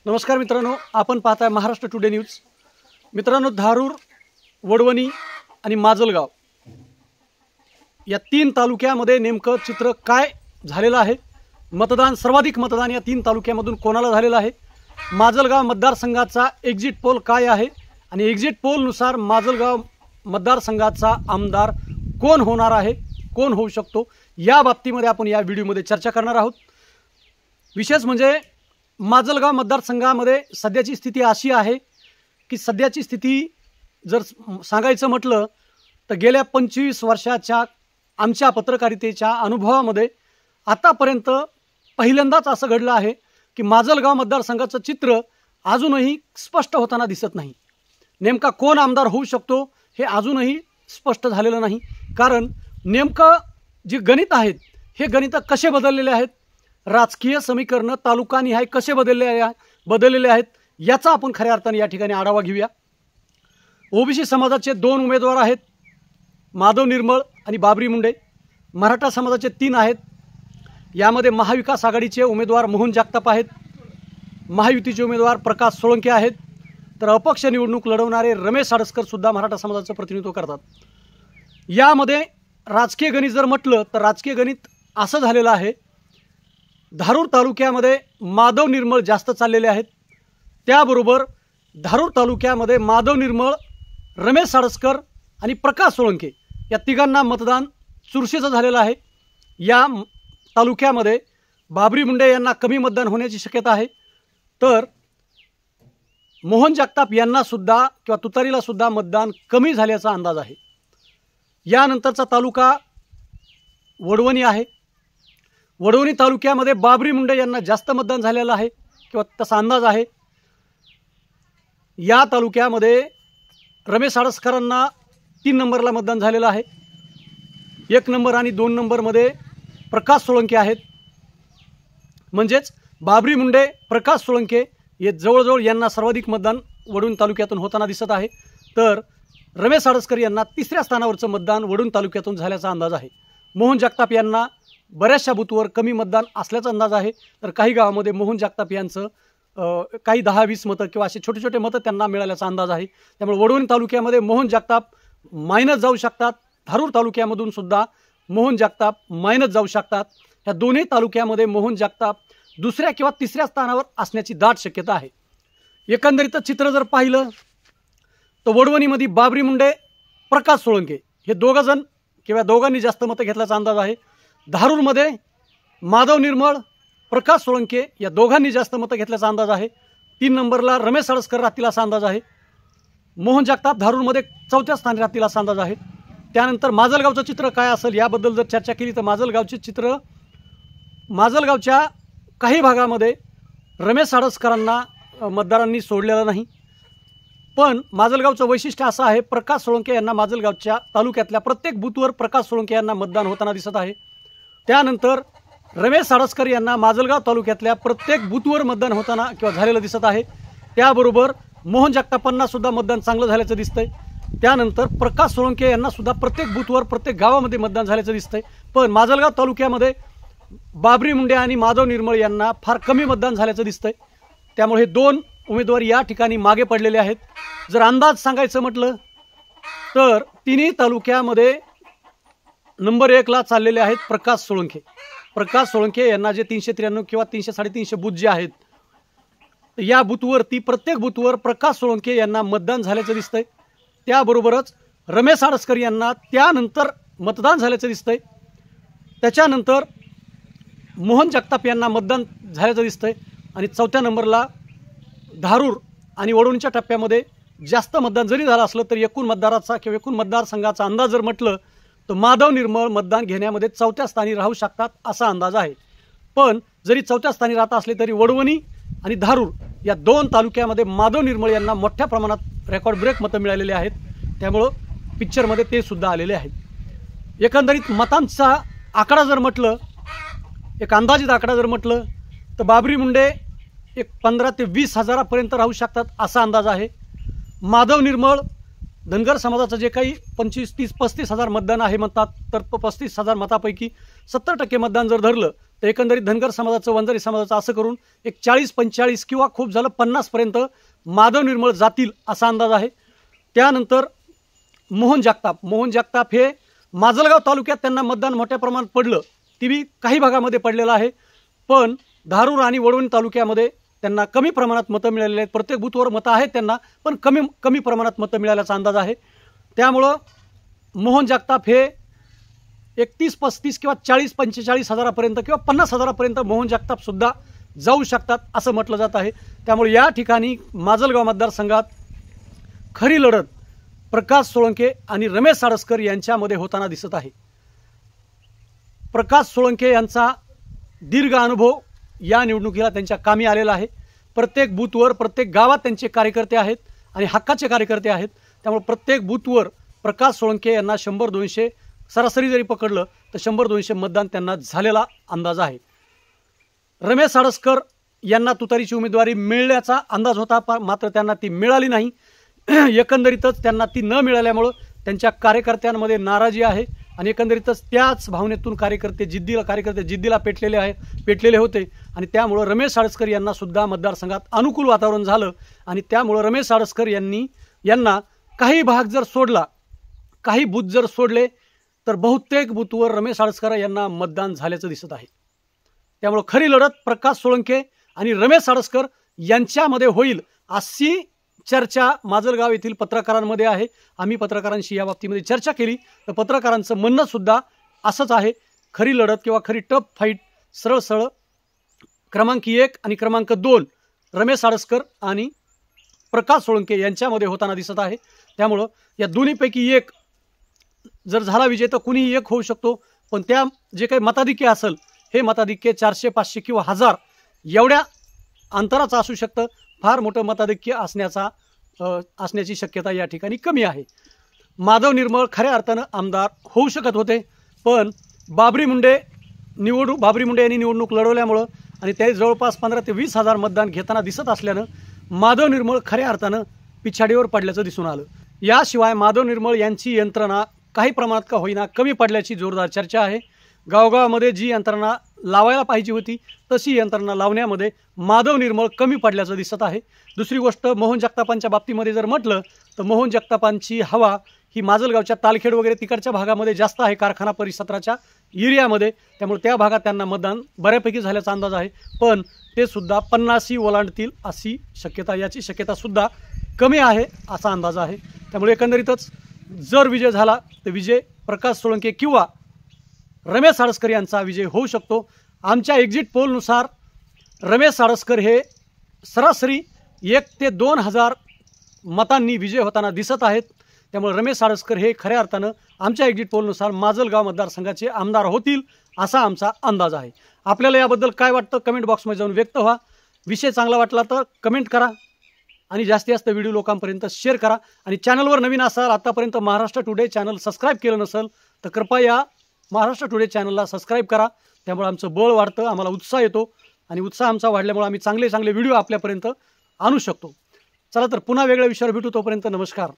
नमस्कार मित्रांनो, आपण पाहताय महाराष्ट्र टुडे न्यूज। मित्रांनो, धारूर, वडवणी आणि माजलगाव या तीन तालुक्यामध्ये नेमकं चित्र काय झालेलं आहे? मतदान, सर्वाधिक मतदान या तीन तालुक्यामधून कोणाला झालेलं आहे? माजलगाव मतदारसंघाचा एक्झिट पोल काय आहे आणि एक्झिट पोलनुसार माजलगाव मतदारसंघाचा आमदार कोण होणार आहे, कोण होऊ शकतो, या बाबतीमध्ये आपण या व्हिडिओमध्ये चर्चा करणार आहोत। विशेष म्हणजे माजलगाव मतदारसंघामध्ये सध्याची स्थिती अशी आहे की सध्याची स्थिती जर सांगायचं म्हटलं तर गेल्या 25 वर्षाच्या आमच्या पत्रकारितेच्या अनुभवामध्ये आतापर्यंत पहिल्यांदाच असं घडलं आहे की माजलगाव मतदारसंघाचं चित्र अजूनही स्पष्ट होताना दिसत नाही। नेमका कोण आमदार होऊ शकतो हे अजूनही स्पष्ट झालेलं नाही, कारण नेमकं जे गणित आहेत हे गणित कसे बदललेले आहेत, राजकीय समीकरण तालुकानिहाय कसे बदललेले आहेत याचा आपण खऱ्या अर्थाने या ठिकाणी आढावा घेऊया। ओबीसी समाजाचे 2 उमेदवार आहेत, माधव निर्मळ आणि बाबरी मुंडे। मराठा समाजाचे 3 आहेत, यामध्ये महाविकास आघाडीचे उमेदवार मोहन जगताप आहेत, महायुतीचे उमेदवार प्रकाश सोळंके आहेत, तर अपक्ष निवडणूक लढवणारे रमेश आडसकर सुद्धा मराठा समाजाचं प्रतिनिधित्व करतात। यामध्ये राजकीय गणित जर म्हटलं तर राजकीय गणित असं झालेलं आहे, धारूर तालुक्यामध्ये माधव निर्मळ जास्त चाललेले आहेत, त्याबरोबर धारूर तालुक्यामध्ये माधव निर्मळ, रमेश आडसकर आणि प्रकाश सोळंके या तिघांना मतदान चुरशीचं झालेलं आहे। या तालुक्यामध्ये बाबरी मुंडे यांना कमी मतदान होण्याची शक्यता आहे, तर मोहन जगताप यांना सुद्धा किंवा तुतारीला सुद्धा मतदान कमी झाल्याचा अंदाज आहे। यानंतरचा तालुका वडवणी आहे। वडवणी तालुक्यामध्ये बाबरी मुंडे यांना जास्त मतदान झालेलं आहे किंवा तसा अंदाज आहे। या तालुक्यामध्ये रमेश आडसकरांना 3 नंबरला मतदान झालेलं आहे। 1 नंबर आणि 2 नंबरमध्ये प्रकाश सोळंके आहेत, म्हणजेच बाबरी मुंडे, प्रकाश सोळंके हे जवळजवळ यांना सर्वाधिक मतदान वडवणी तालुक्यातून होताना दिसत आहे, तर रमेश आडसकर यांना 3ऱ्या स्थानावरचं मतदान वडवणी तालुक्यातून झाल्याचा अंदाज आहे। मोहन जगताप यांना बऱ्याचशा बूथवर कमी मतदान असल्याचा अंदाज आहे, तर काही गावामध्ये मोहन जगताप यांचं काही 10-20 मतं किंवा असे छोटे छोटे मतं त्यांना मिळाल्याचा अंदाज आहे। त्यामुळे वडवणी तालुक्यामध्ये मोहन जगताप मायनस जाऊ शकतात, धारूर तालुक्यामधून सुद्धा मोहन जगताप मायनस जाऊ शकतात। ह्या दोन्ही तालुक्यामध्ये मोहन जगताप 2ऱ्या किंवा 3ऱ्या स्थानावर असण्याची दाट शक्यता आहे। एकंदरीत चित्र जर पाहिलं तर वडवणीमध्ये बाबरी मुंडे, प्रकाश सोळंके हे दोघंजण किंवा दोघांनी जास्त मतं घेतल्याचा अंदाज आहे। धारूरमध्ये माधव निर्मळ, प्रकाश सोळंके या दोघांनी जास्त मतं घेतल्याचा अंदाज आहे। 3 नंबरला रमेश आडसकर राहतील असा अंदाज आहे। मोहन जगताप धारूरमध्ये 4थ्या स्थानी राहतील असा अंदाज आहे। त्यानंतर माजलगावचं चित्र काय असेल याबद्दल जर चर्चा केली तर माजलगावचे चित्र, माजलगावच्या काही भागामध्ये रमेश आडसकरांना मतदारांनी सोडलेलं नाही, पण माजलगावचं वैशिष्ट्य असं आहे, प्रकाश सोळंके यांना माजलगावच्या तालुक्यातल्या प्रत्येक बूथवर प्रकाश सोळंके यांना मतदान होताना दिसत आहे। त्यानंतर रमेश आडसकर यांना माजलगाव तालुक्यातल्या प्रत्येक बूथवर मतदान होताना किंवा झालेलं दिसत आहे। त्याबरोबर मोहन जगतापांना सुद्धा मतदान चांगलं झाल्याचं दिसतंय। त्यानंतर प्रकाश सोळंके यांना सुद्धा प्रत्येक बूथवर प्रत्येक गावामध्ये मतदान झाल्याचं दिसतंय, पण माजलगाव तालुक्यामध्ये बाबरी मुंडे आणि माधव निर्मळ यांना फार कमी मतदान झाल्याचं दिसतंय। त्यामुळे हे 2 उमेदवार या ठिकाणी मागे पडलेले आहेत। जर अंदाज सांगायचं म्हटलं तर तिन्ही तालुक्यामध्ये नंबर 1 ला चाललेले आहेत प्रकाश सोळंके। प्रकाश सोळंके यांना जे 393 किंवा 300-350 बूथ जे आहेत, या बूथवरती प्रत्येक बूथवर प्रकाश सोळंके यांना मतदान झाल्याचं दिसतंय। त्याबरोबरच रमेश आडसकर यांना त्यानंतर मतदान झाल्याचं दिसतंय। त्याच्यानंतर मोहन जगताप यांना मतदान झाल्याचं दिसतंय आणि 4थ्या नंबरला धारूर आणि वडवणीच्या टप्प्यामध्ये जास्त मतदान जरी झालं असलं तरी एकूण मतदाराचा किंवा एकूण मतदारसंघाचा अंदाज जर म्हटलं तर माधव निर्मळ मतदान घेण्यामध्ये 4थ्या स्थानी राहू शकतात असा अंदाज आहे। पण जरी 4थ्या स्थानी राहत असले तरी वडवणी आणि धारूर या 2 तालुक्यामध्ये माधव निर्मळ यांना मोठ्या प्रमाणात रेकॉर्ड ब्रेक मतं मिळालेली आहेत, त्यामुळं पिक्चरमध्ये ते सुद्धा आलेले आहेत। एकंदरीत मतांचा आकडा जर म्हटलं, एक अंदाजित आकडा जर म्हटलं तर बाबरी मुंडे एक 15 ते 20 हजारापर्यंत राहू शकतात असा अंदाज आहे। माधव निर्मळ धनगर समाजाचं जे काही 25, 30, 35 हजार मतदान आहे म्हणतात, तर 35 हजार मतापैकी 70% मतदान जर धरलं तर एकंदरीत धनगर समाजाचं, वंजारी समाजाचं असं करून एक 40-45 किंवा खूप झालं 50पर्यंत माधव निर्मळ जातील असा अंदाज आहे. त्यानंतर मोहन जगताप हे माजलगाव तालुक्यात त्यांना मतदान मोठ्या प्रमाणात पडलं, ती बी काही भागामध्ये पडलेलं आहे. पण धारूर आणि वडवणी तालुक्यामध्ये त्यांना कमी प्रमाणात मतं मिळालेली आहेत. प्रत्येक बूथवर मतं आहेत त्यांना, पण कमी प्रमाणात मतं मिळाल्याचा अंदाज आहे. त्यामुळं मोहन जगताप हे 31-35 किंवा 40-45 हजारापर्यंत किंवा 50 हजारापर्यंत मोहन जगतापसुद्धा जाऊ शकतात असं म्हटलं जात आहे. त्यामुळे या ठिकाणी माजलगाव मतदारसंघात खरी लढत प्रकाश सोळंके आणि रमेश साळसकर यांच्यामध्ये होताना दिसत आहे. प्रकाश सोळंके यांचा दीर्घ अनुभव या निवडणुकीला त्यांच्या कामी आलेला आहे. प्रत्येक बूथवर, प्रत्येक गावात त्यांचे कार्यकर्ते आहेत आणि हक्काचे कार्यकर्ते आहेत. त्यामुळे प्रत्येक बूथवर प्रकाश सोळंके यांना 100-200 सरासरी जरी पकडलं तर 100-200 मतदान त्यांना झालेला अंदाज आहे. रमेश साळसकर यांना तुतारीची उमेदवारी मिळण्याचा अंदाज होता, मात्र त्यांना ती मिळाली नाही. एकंदरीतच त्यांना ती न मिळाल्यामुळं त्यांच्या कार्यकर्त्यांमध्ये नाराजी आहे आणि एकंदरीतच त्याच भावनेतून कार्यकर्ते जिद्दीला पेटलेले होते आणि त्यामुळं रमेश साळसकर यांना सुद्धा मतदारसंघात अनुकूल वातावरण झालं आणि त्यामुळं रमेश साळसकर यांना काही भाग जर सोडला, काही बूथ जर सोडले तर बहुतेक बूथवर रमेश साळसकर यांना मतदान झाल्याचं दिसत आहे. त्यामुळं खरी लढत प्रकाश सोळंके आणि रमेश साळसकर यांच्यामध्ये होईल अशी चर्चा माजलगाव येथील पत्रकारांमध्ये आहे. आम्ही पत्रकारांशी या बाबतीमध्ये चर्चा केली तर पत्रकारांचं म्हणणं सुद्धा असंच आहे. खरी लढत किंवा खरी टफ फाईट सरळ क्रमांक 1 आणि क्रमांक 2 रमेश साळसकर आणि प्रकाश सोळंके यांच्यामध्ये होताना दिसत आहे. त्यामुळं या दोन्हीपैकी एक जर झाला विजय तर कुणीही एक होऊ शकतो, पण त्या जे काही मताधिक्य असेल हे मताधिक्य 400, 500 किंवा 1000 एवढ्या अंतराचं असू शकतं. फार मोठं मताधिक्य असण्याची शक्यता या ठिकाणी कमी आहे. माधव निर्मळ खऱ्या अर्थानं आमदार होऊ शकत होते, पण बाबरी मुंडे यांनी निवडणूक लढवल्यामुळं आणि ते जवळपास 15 ते 20 हजार मतदान घेताना दिसत असल्यानं माधव निर्मळ खऱ्या अर्थानं पिछाडीवर पडल्याचं दिसून आलं. याशिवाय माधव निर्मळ यांची यंत्रणा काही प्रमाणात का होईना कमी पडल्याची जोरदार चर्चा आहे. गावगावामध्ये जी यंत्रणा लावायला पाहिजे होती तशी यंत्रणा लावण्यामध्ये माधव निर्मळ कमी पडल्याचं दिसत आहे. दुसरी गोष्ट, मोहन जगतापांच्या बाबतीमध्ये जर म्हटलं तर मोहन जगतापांची हवा ही माजलगावच्या तालखेड वगैरे तिकडच्या भागामध्ये जास्त आहे, कारखाना परिसराच्या एरियामध्ये. त्यामुळे त्या भागात त्यांना मतदान बऱ्यापैकी झाल्याचा अंदाज आहे, पण ते सुद्धा 50 ओलांडतील अशी शक्यता, याची शक्यतासुद्धा कमी आहे असा अंदाज आहे. त्यामुळे एकंदरीतच जर विजय झाला तर विजय प्रकाश सोळंके किंवा रमेश साळसकर यांचा विजय होऊ शकतो. आमच्या एक्झिट पोलनुसार रमेश साळसकर हे सरासरी 1 ते 2 हजार मतांनी विजय होताना दिसत आहेत. त्यामुळे रमेश साळसकर हे खऱ्या अर्थानं आमच्या एक्झिट पोलनुसार माजलगाव मतदारसंघाचे आमदार होतील असा आमचा अंदाज आहे. आपल्याला याबद्दल काय वाटतं कमेंट बॉक्समध्ये जाऊन व्यक्त व्हा. विषय चांगला वाटला तर कमेंट करा आणि जास्तीत जास्त व्हिडिओ लोकांपर्यंत शेअर करा. आणि चॅनलवर नवीन असाल, आतापर्यंत महाराष्ट्र टुडे चॅनल सबस्क्राईब केलं नसेल तर कृपया महाराष्ट्र टुडे चॅनलला सबस्क्राईब करा. त्यामुळे आमचं बळ वाढतं, आम्हाला उत्साह येतो आणि उत्साह आमचा वाढल्यामुळे आम्ही चांगले व्हिडिओ आपल्यापर्यंत आणू शकतो. चला तर पुन्हा वेगळ्या विषयावर भेटू. तोपर्यंत नमस्कार.